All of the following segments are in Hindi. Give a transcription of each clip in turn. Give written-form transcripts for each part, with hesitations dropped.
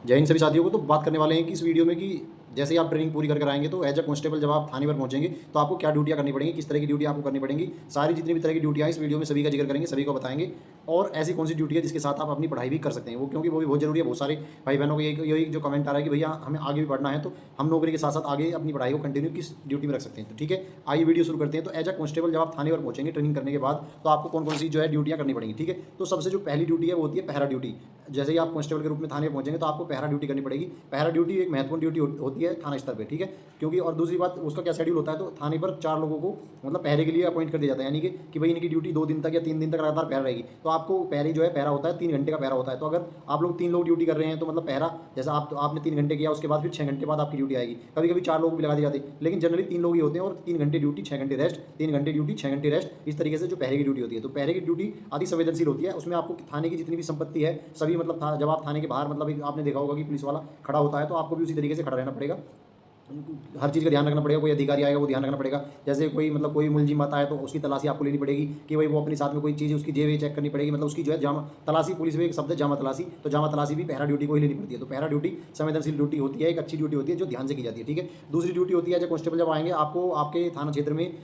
जय हिंद सभी साथियों को। तो बात करने वाले हैं कि इस वीडियो में कि जैसे ही आप ट्रेनिंग पूरी करके आएंगे तो एज अ कांस्टेबल जब आप थाने पर पहुंचेंगे तो आपको क्या ड्यूटियां करनी पड़ेंगी, किस तरह की ड्यूटी आपको करनी पड़ेंगी, सारी जितनी भी तरह की ड्यूटियां इस वीडियो में सभी का जिक्र करेंगे, सभी को बताएंगे। और ऐसी कौन सी ड्यूटी है जिसके साथ आप अपनी पढ़ाई भी कर सकते हैं, वो क्योंकि वो भी बहुत जरूरी है। बहुत सारे भाई बहनों को यही जो कमेंट आ रहा है कि भैया हमें आगे भी बढ़ना है तो हम नौकरी के साथ साथ आगे अपनी पढ़ाई को कंटिन्यू किस ड्यूटी में रख सकते हैं। तो ठीक है, आइए वीडियो शुरू करते हैं। तो एज अ कांस्टेबल जब आप थाने पर पहुंचेंगे ट्रेनिंग करने के बाद तो आपको कौन कौन सी जो है ड्यूटियां करनी पड़ेंगी। ठीक है, तो सबसे जो पहली ड्यूटी है वो होती है पहरा ड्यूटी। जैसे ही आप कांस्टेबल के रूप में थाने में पहुंचेंगे तो आपको पहरा ड्यूटी करनी पड़ेगी। पहरा ड्यूटी एक महत्वपूर्ण ड्यूटी होती है थाना स्तर पे। ठीक है, क्योंकि और दूसरी बात उसका क्या शेड्यूल होता है, तो थाने पर 4 लोगों को मतलब पहरे के लिए अपॉइंट कर दिया जाता है, यानी कि भाई इनकी ड्यूटी 2 दिन तक या 3 दिन तक लगातार पहरा रहेगी। तो आपको पहरे जो है पहरा होता है 3 घंटे का पहरा होता है। तो अगर आप लोग 3 लोग ड्यूटी कर रहे हैं तो मतलब पहरा जैसा आपने 3 घंटे किया, उसके बाद फिर 6 घंटे बाद आपकी ड्यूटी आएगी। कभी कभी 4 लोग भी लगा दी जाती है, लेकिन जनरली 3 लोग ही होते हैं और 3 घंटे ड्यूटी 6 घंटे रेस्ट, 3 घंटे ड्यूटी 6 घंटे रेस्ट। इस तरीके से जो पहरे की ड्यूटी होती है, तो पहरे की ड्यूटी अति संवेदनशील होती है। उसमें आपको थाने की जितनी भी संपत्ति है सभी मतलब जब आप थाने के बाहर मतलब आपने देखा होगा कि पुलिस वाला खड़ा होता है तो आपको भी उसी तरीके से खड़ा रहना पड़ेगा। हर चीज़ का ध्यान रखना पड़ेगा। कोई अधिकारी आएगा वो ध्यान रखना पड़ेगा। जैसे कोई मतलब कोई मुलजिम आता है तो उसकी तलाशी आपको लेनी पड़ेगी कि भाई वो अपने साथ में कोई चीज़ उसकी जेब चेक करनी पड़ेगी। मतलब उसकी जो है जामा तलाशी, पुलिस में एक शब्द है जामा तलाशी, तो जामा तलाशी भी पहरा ड्यूटी को ही लेनी पड़ती है। तो पहरा ड्यूटी संवेदनशील ड्यूटी होती है, एक अच्छी ड्यूटी होती है जो ध्यान से की जाती है। ठीक है, दूसरी ड्यूटी होती है जब कांस्टेबल जब आएंगे आपको आपके थाना क्षेत्र में,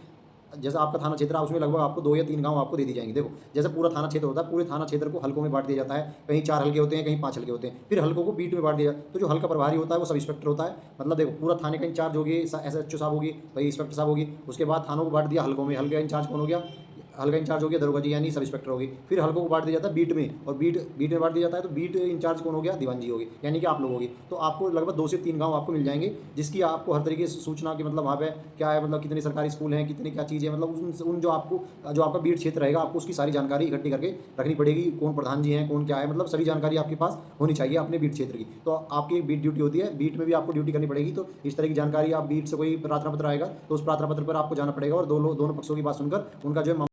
जैसा आपका थाना क्षेत्र है उसमें लगभग आपको 2 या 3 गांव आपको दे दी जाएंगे। देखो जैसे पूरा थाना क्षेत्र होता है, पूरे थाना क्षेत्र को हल्कों में बांट दिया जाता है। कहीं 4 हल्के होते हैं, कहीं 5 हल्के होते हैं। फिर हल्कों को बीट में बांट दिया। तो जो हल्का प्रभारी होता है वो सब इंस्पेक्टर होता है। मतलब देखो पूरा थाने का इंचार्ज होगी SHO साहब होगी, भाई इंस्पेक्टर साहब होगी। उसके बाद थानों को बांट दिया हल्कों में। हल्के का इंचार्ज कौन हो गया, हल्का इंचार्ज हो गया दरोगा जी यानी सब इंस्पेक्टर होगी। फिर हल्कों को बांट दिया जाता है बीट में, और बीट में बांट दिया जाता है तो बीट इंचार्ज कौन हो गया, दीवान जी होगी यानी कि आप लोग होगी। तो आपको लगभग 2 से 3 गांव आपको मिल जाएंगे जिसकी आपको हर तरीके से सूचना की मतलब वहाँ पे क्या है, मतलब कितने सरकारी स्कूल हैं, कितनी क्या चीज़ है, मतलब उन जो आपका बीट क्षेत्र रहेगा आपको उसकी सारी जानकारी इकट्ठी करके रखनी पड़ेगी। कौन प्रधान जी हैं, कौन क्या है, मतलब सभी जानकारी आपके पास होनी चाहिए अपने बीट क्षेत्र की। तो आपकी एक बीट ड्यूटी होती है, बीट में भी आपको ड्यूटी करनी पड़ेगी। तो इस तरह की जानकारी आप बीट से कोई प्रार्थना पत्र आएगा तो उस प्रार्थना पत्र पर आपको जाना पड़ेगा और दोनों पक्षों की बात सुनकर उनका जो है